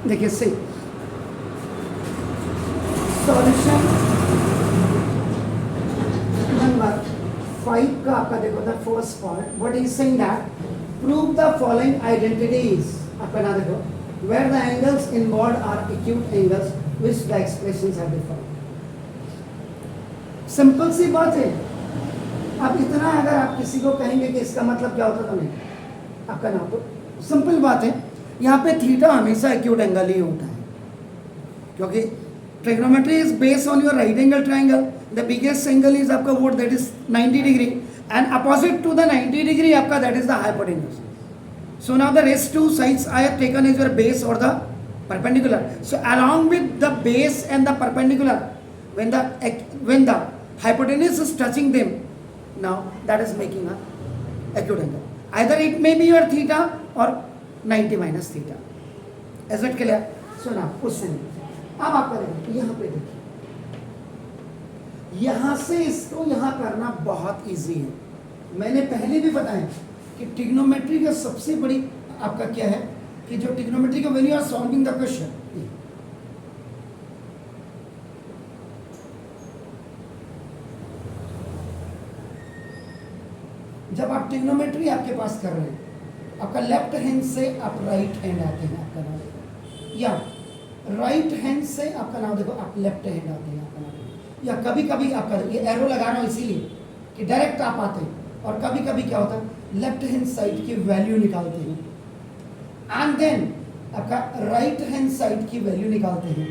देखिए सी solution number 5 का आपका देखो the first part what is saying that prove the following identities आपका ना देखो where the angles involved are acute angles which the expressions are different. Simple सी बात है. अब इतना अगर आप किसी को कहेंगे कि इसका मतलब क्या होता तो नहीं आपका नाम तो सिंपल बात है. यहाँ पे थीटा हमेशा एक्यूट एंगल ही होता है क्योंकि trigonometry is based on your right angle triangle. The biggest angle is आपका what that is 90 degree and opposite to the 90 degree आपका that is the hypotenuse. So now the rest two sides I have taken as your base or the perpendicular. So along with the base and the perpendicular, when the hypotenuse is touching them, now that is making a acute angle. Either it may be your theta or 90 minus theta. Is it clear? So now question. अब आप करेंगे यहाँ पे देखिए, यहाँ से इसको यहाँ करना बहुत इजी है. मैंने पहले भी बताया कि ट्रिग्नोमेट्री का सबसे बड़ी आपका क्या है कि जो ट्रिग्नोमेट्री का when you are solving the question, जब आप ट्रिग्नोमेट्री आपके पास कर रहे हैं आपका लेफ्ट हैंड से आप राइट हैंड आते हैं आपका नाम, या राइट हैंड से आपका नाम देखो आप लेफ्ट हैंड आते हैं आपका नाम, या कभी कभी आपका ये एरो लगा रहा हूँ इसीलिए कि डायरेक्ट आप आते हैं, और कभी कभी क्या होता है लेफ्ट हैंड साइड की वैल्यू निकालते हैं एंड देन आपका राइट हैंड साइड की वैल्यू निकालते हैं,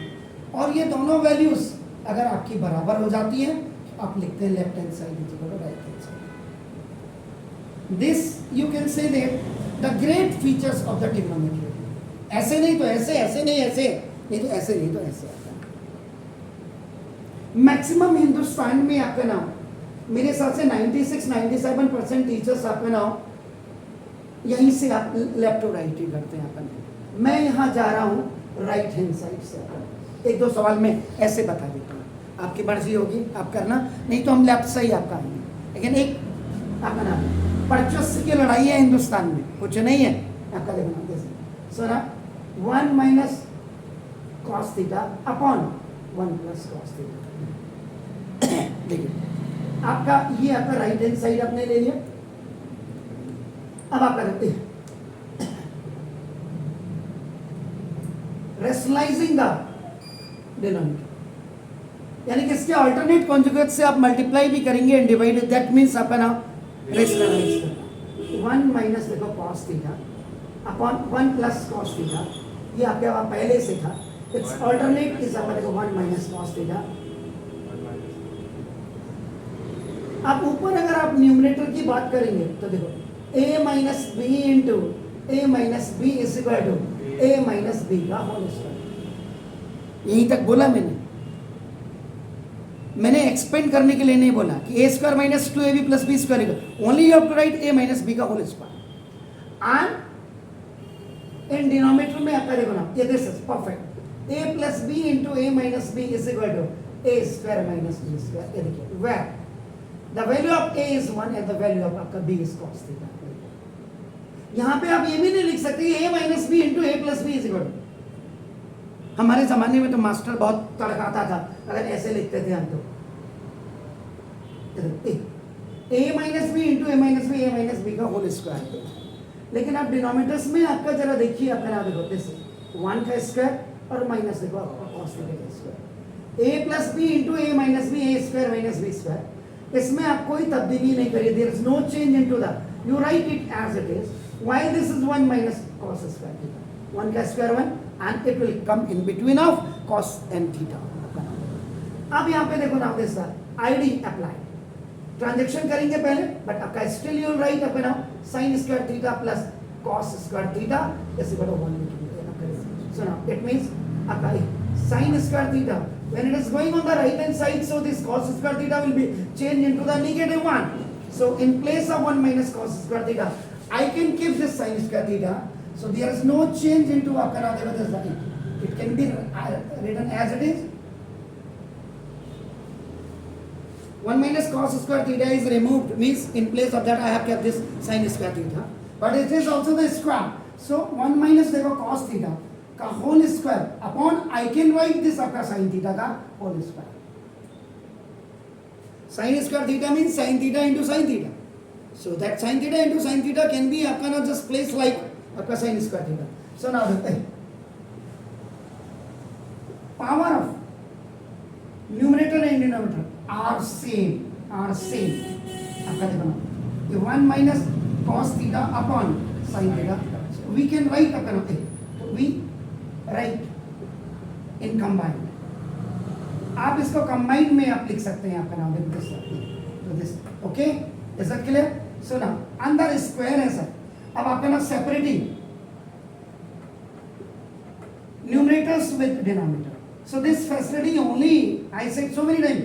और ये दोनों वैल्यूज अगर आपकी बराबर हो जाती हैं तो आप लिखते हैं left hand side is equal to right hand side. This you can say that the great features of the trigonometry. ऐसे नहीं तो ऐसे, ऐसे नहीं ऐसे, नहीं तो ऐसे, नहीं तो ऐसे. मैक्सिमम हिंदुस्तान में आपका नाम मेरे हिसाब से 96-97% टीचर्स आपका नाम यहीं से आप लेफ्ट टू राइट ही करते हैं आपका. मैं यहाँ जा रहा हूँ राइट हैंड साइड से. एक दो सवाल में ऐसे बता देता हूँ, आपकी मर्जी होगी आप करना, नहीं तो हम लेफ्ट से ही आपका आएंगे. लेकिन एक आपका नाम वर्चस्व की लड़ाई है हिंदुस्तान में, कुछ नहीं है आपका. देखना जैसे सुना 1 minus cos theta upon 1 plus cos theta. देखिए आपका ये आपका राइट हैंड साइड आपने ले लिया. अब आप करते हैं रेशनलाइजिंग द डिनोमिनेटर, यानी कि इसके अल्टरनेट कॉन्जुगेट से आप मल्टीप्लाई भी करेंगे एंड डिवाइड, दैट मींस आपका नाम रेशनलाइज करना. 1 माइनस देखो cos theta upon 1 plus cos theta, ये आपके वहां पहले से था. इट्स अल्टरनेट इज आपका देखो 1 माइनस कॉस थीटा. अब ऊपर अगर आप न्यूमरेटर की बात करेंगे तो देखो a minus B into A minus B is equal to A minus B का होल स्क्वायर. यहीं तक बोला मैंने एक्सपेंड करने के लिए नहीं बोला कि a square minus 2ab plus b square, only you have to write a minus B का whole square. And in denominator में आपका देखो ना ये this is perfect, a plus B into A minus B is equal to a square minus B square. ये देखिए where the value of a is 1 and the value of आपका b is cos theta. यहाँ पे आप ये भी नहीं लिख सकते a minus B into A plus B is equal to. हमारे जमाने में तो मास्टर बहुत तड़काता था अगर ऐसे लिखते थे हम तो a minus B into A minus B का होल स्क्वायर. लेकिन आप डिनोमिनेटर्स में आपका जरा देखिए आपका नाम देखो दिस 1 का स्क्वायर और माइनस देखो आपका cos थीटा का square. a plus B into A minus B A square minus B square. इसमें आप कोई तब्दीली नहीं करिए, there is no change into the, you write it as it is. Why this is 1 minus cos square theta, 1 का square 1 and it will come in between of cos and theta. अब यहाँ पे देखो now this ID apply, transaction करेंगे पहले but आपका still you write आपका now sin square theta plus cos square theta is equal to 1. So now it means आपका sin square theta when it is going on the right hand side, so this cos square theta will be changed into the negative 1. So in place of 1 minus cos square theta, I can keep this sin square theta. So there is no change into it can be written as it is. 1 minus cos square theta is removed, means in place of that I have kept this sin square theta. But it is also the square. So 1 minus देखो cos theta का whole square upon I can write this आपका sine theta का whole square. Sine square theta means sine theta into sine theta. So that sine theta into sine theta can be आपका ना just place like आपका sine square theta. So now देखते हैं power of numerator and denominator are same आपका देखो ना ये 1 minus cos theta upon sin theta. We can write अपना तो वी राइट इन कंबाइंड. आप इसको कंबाइंड में आप लिख सकते हैं आपका नाम तो this okay. Is it clear? So ना अंदर स्क्वायर है सर. अब आपका ना separating numerators with denominator. So this facility only I said so many time.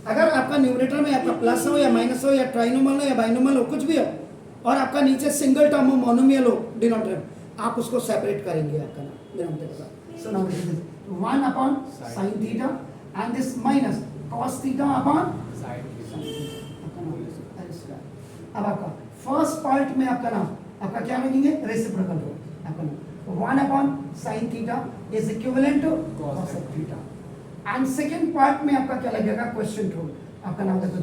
अगर आपका न्यूमरेटर में आपका प्लस हो या माइनस हो या ट्राइनोमल हो या बाइनोमल हो कुछ भी हो और आपका नीचे सिंगल टर्म हो मोनोमियल हो डिनोमिनेटर, आप उसको सेपरेट करेंगे आपका ना डिनोमिनेटर का. So now this is 1 upon sin theta and this minus cos theta upon sin theta. अब आपका फर्स्ट पार्ट में आपका नाम आपका क्या लगेंगे रेसिप्रोकल रूल आपका नाम 1 upon sin theta is equivalent to cos theta. And second part में आपका क्या लगेगा क्वेश्चन रूल आपका नाम देखो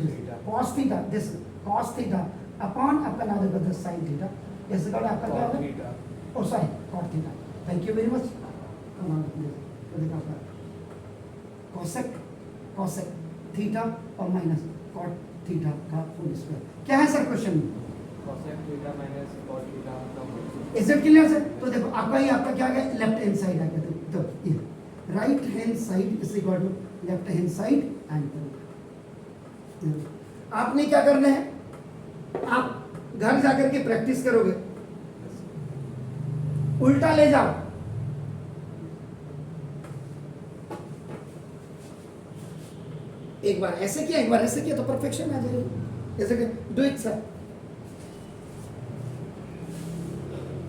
cos theta this cos theta upon आपका नाम देखो this sin theta is equal आपका क्या होगा oh sorry cot theta. Thank you very much. Come on please देखो आपका cosec थीटा और माइनस cot थीटा का होल स्क्वायर. क्या है सर क्वेश्चन में? cosec theta minus cot theta का whole. Is it clear sir? तो देखो आपका ये आपका क्या आ गया लेफ्ट हैंड साइड आ गया. तो ये right hand side is equal to left hand side and आपने क्या करना है आप घर जाकर के प्रैक्टिस करोगे. उल्टा ले जाओ. एक बार ऐसे किया एक बार ऐसे किया तो परफेक्शन आ जाएगी. ऐसे डू इट सर.